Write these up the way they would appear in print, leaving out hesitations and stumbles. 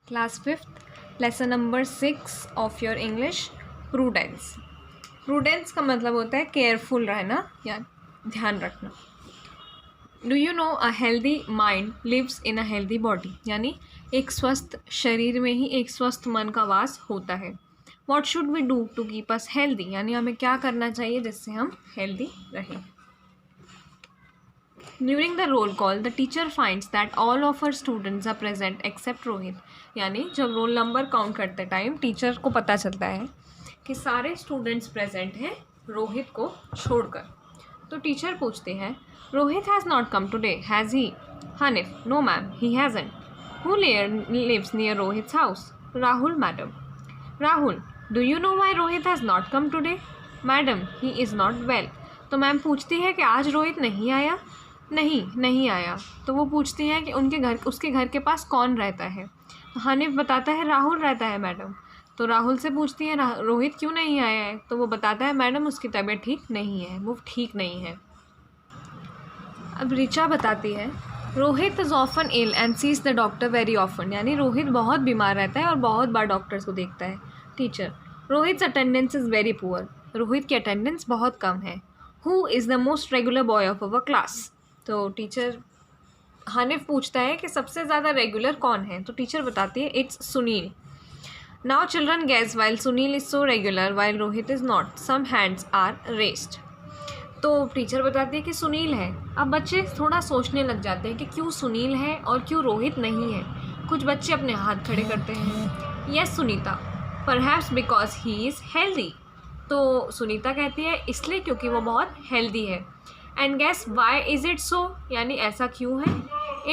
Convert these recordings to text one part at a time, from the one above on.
Class 5th, lesson number 6 of your English, prudence. Prudence का मतलब होता है केयरफुल रहना या ध्यान रखना. Do you know a healthy mind lives in a healthy body? यानी एक स्वस्थ शरीर में ही एक स्वस्थ मन का वास होता है. What should we do to keep us healthy? यानी हमें क्या करना चाहिए जिससे हम हेल्दी रहें. During the roll call, the teacher finds that all of her students are present except Rohit. यानी जब रोल नंबर काउंट करते टाइम टीचर को पता चलता है कि सारे स्टूडेंट्स प्रेजेंट हैं रोहित को छोड़कर. तो टीचर पूछते हैं, Rohit has not come today, has he? Hanif, no ma'am, he hasn't. Who lives near Rohit's house? Rahul madam. Rahul, do you know why Rohit has not come today? Madam, he is not well. तो ma'am पूछती है कि आज रोहित नहीं आया? नहीं आया. तो वो पूछती हैं कि उसके घर के पास कौन रहता है? हनीफ बताता है राहुल रहता है मैडम. तो राहुल से पूछती है रोहित क्यों नहीं आया है? तो वो बताता है मैडम उसकी तबीयत ठीक नहीं है, वो ठीक नहीं है. अब ऋचा बताती है Rohit is often ill and sees the doctor very often. यानी रोहित बहुत बीमार रहता है और बहुत बार डॉक्टर्स को देखता है. Teacher, Rohit's attendance is very poor. Rohit की अटेंडेंस बहुत कम है. Who is the most regular boy of our class? तो टीचर हनीफ पूछता है कि सबसे ज़्यादा रेगुलर कौन है? तो टीचर बताती है it's Sunil. Now children guess while Sunil is so regular while Rohit is not, some hands are raised. तो टीचर बताती है कि सुनील है. अब बच्चे थोड़ा सोचने लग जाते हैं कि क्यों सुनील है और क्यों रोहित नहीं है. कुछ बच्चे अपने हाथ खड़े करते हैं. Yes Sunita, perhaps because he is healthy. तो सुनीता कहती है इसलिए क्योंकि वो बहुत हेल्दी है. And guess why is it so? यानी ऐसा क्यों है?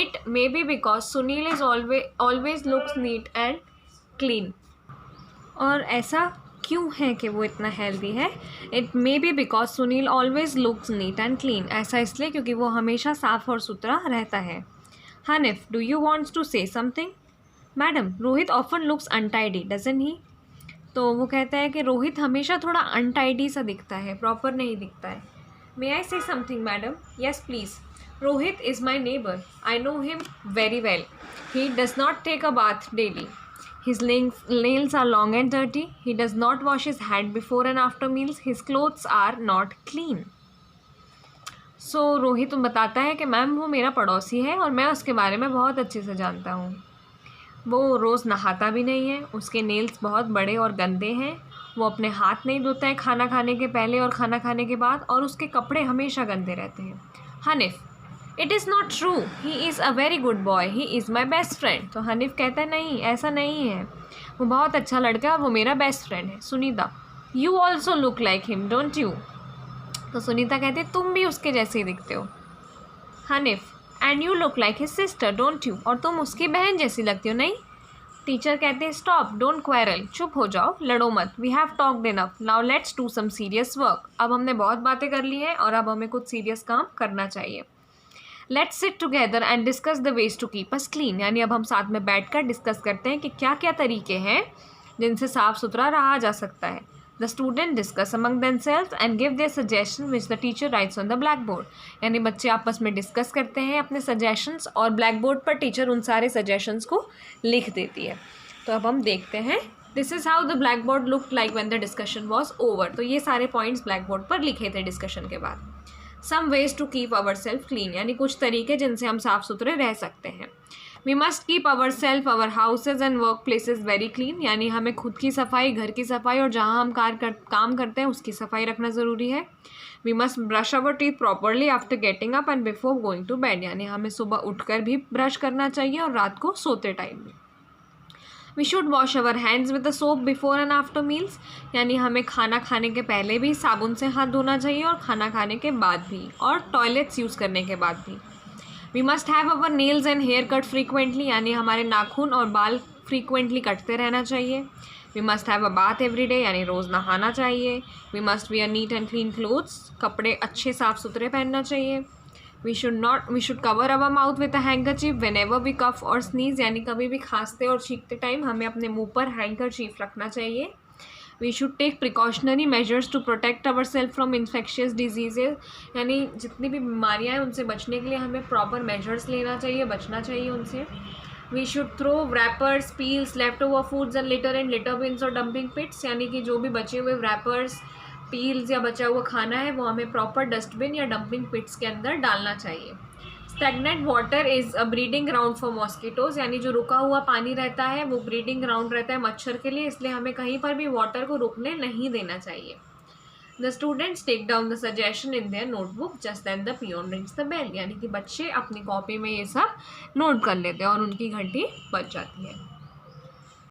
It may be because Sunil is always looks neat and clean. और ऐसा क्यों है कि वो इतना हेल्दी है? It may be because Sunil always looks neat and clean. ऐसा इसलिए क्योंकि वो हमेशा साफ और सुथरा रहता है. Hanif, do you wants to say something? Madam, Rohit often looks untidy doesn't he? तो वो कहता है कि रोहित हमेशा थोड़ा अनटाइडी सा दिखता है, प्रॉपर नहीं दिखता है. May I say something, madam? Yes, please. Rohit is my neighbor. I know him very well. He does not take a bath daily. His nails are long and dirty. He does not wash his hand before and after meals. His clothes are not clean. So, Rohit बताता है कि ma'am वो मेरा पड़ोसी है और मैं उसके बारे में बहुत अच्छे से जानता हूँ. वो रोज़ नहाता भी नहीं है, उसके नेल्स बहुत बड़े और गंदे हैं, वो अपने हाथ नहीं धोता है खाना खाने के पहले और खाना खाने के बाद, और उसके कपड़े हमेशा गंदे रहते हैं. Hanif, it is not true, he is a very good boy, he is my best friend. तो हनीफ कहता है नहीं, ऐसा नहीं है, वो बहुत अच्छा लड़का है और वो मेरा बेस्ट फ्रेंड है. Sunita, you also look like him don't you? तो सुनीता कहती है तुम भी उसके जैसे ही दिखते हो. Hanif, and you look like his sister don't you? और तुम उसकी बहन जैसी लगती हो, नहीं? टीचर कहते हैं स्टॉप, डोंट क्वेरल, चुप हो जाओ, लड़ो मत. We have talked enough, now let's do some serious work. अब हमने बहुत बातें कर ली हैं और अब हमें कुछ सीरियस काम करना चाहिए. Let's sit together and discuss the ways to keep us clean. यानी अब हम साथ में बैठकर डिस्कस करते हैं कि क्या क्या तरीके हैं जिनसे साफ़ सुथरा रहा जा सकता है. The student discuss among themselves and give their suggestion which the teacher writes on the blackboard. यानी बच्चे आपस में डिस्कस करते हैं अपने सजेशंस और ब्लैक बोर्ड पर टीचर उन सारे सजेशंस को लिख देती है. तो अब हम देखते हैं this is how the black board look like when the discussion was over. तो ये सारे पॉइंट्स ब्लैक बोर्ड पर लिखे थे डिस्कशन के बाद. Some ways to keep our self clean, यानी कुछ तरीके जिनसे हम साफ़ सुथरे रह सकते हैं. We must keep our self, our houses and work places very clean. यानी हमें खुद की सफाई, घर की सफाई और जहाँ हम काम करते हैं उसकी सफाई रखना ज़रूरी है. We must brush our teeth properly after getting up and before going to bed. यानी हमें सुबह उठकर भी ब्रश करना चाहिए और रात को सोते टाइम भी. We should wash our hands with the soap before and after meals. यानी हमें खाना खाने के पहले भी साबुन से हाथ धोना चाहिए और खाना खाने के बाद भी, और टॉयलेट्स यूज़ करने के बाद भी. We must have our nails and hair cut frequently. यानी हमारे नाखून और बाल फ्रीक्वेंटली कटते रहना चाहिए. We must have a bath every day. यानी रोज़ नहाना चाहिए. We must wear neat and clean clothes. कपड़े अच्छे साफ़ सुथरे पहनना चाहिए. We should cover our mouth with a handkerchief whenever we cough और स्नीज. यानी कभी भी खांसते और छींकते टाइम हमें अपने मुँह पर हैंकरचीफ रखना चाहिए. We should take precautionary measures to protect our self from infectious diseases. यानी जितनी भी बीमारियां हैं उनसे बचने के लिए हमें प्रॉपर मेजर्स लेना चाहिए, बचना चाहिए उनसे. We should throw wrappers, peels, left over foods and litter in litter bins और डंपिंग पिट्स, यानी कि जो भी बचे हुए रैपर्स, पील्स या बचा हुआ खाना है वो हमें प्रॉपर डस्टबिन या डंपिंग पिट्स के अंदर डालना चाहिए। Stagnant water is a breeding ground for mosquitoes, यानी जो रुका हुआ पानी रहता है वो ब्रीडिंग ग्राउंड रहता है मच्छर के लिए, इसलिए हमें कहीं पर भी वाटर को रुकने नहीं देना चाहिए। The students take down the suggestion in their notebook just then the peon rings the bell, यानी कि बच्चे अपनी कॉपी में ये सब नोट कर लेते हैं और उनकी घंटी बज जाती है।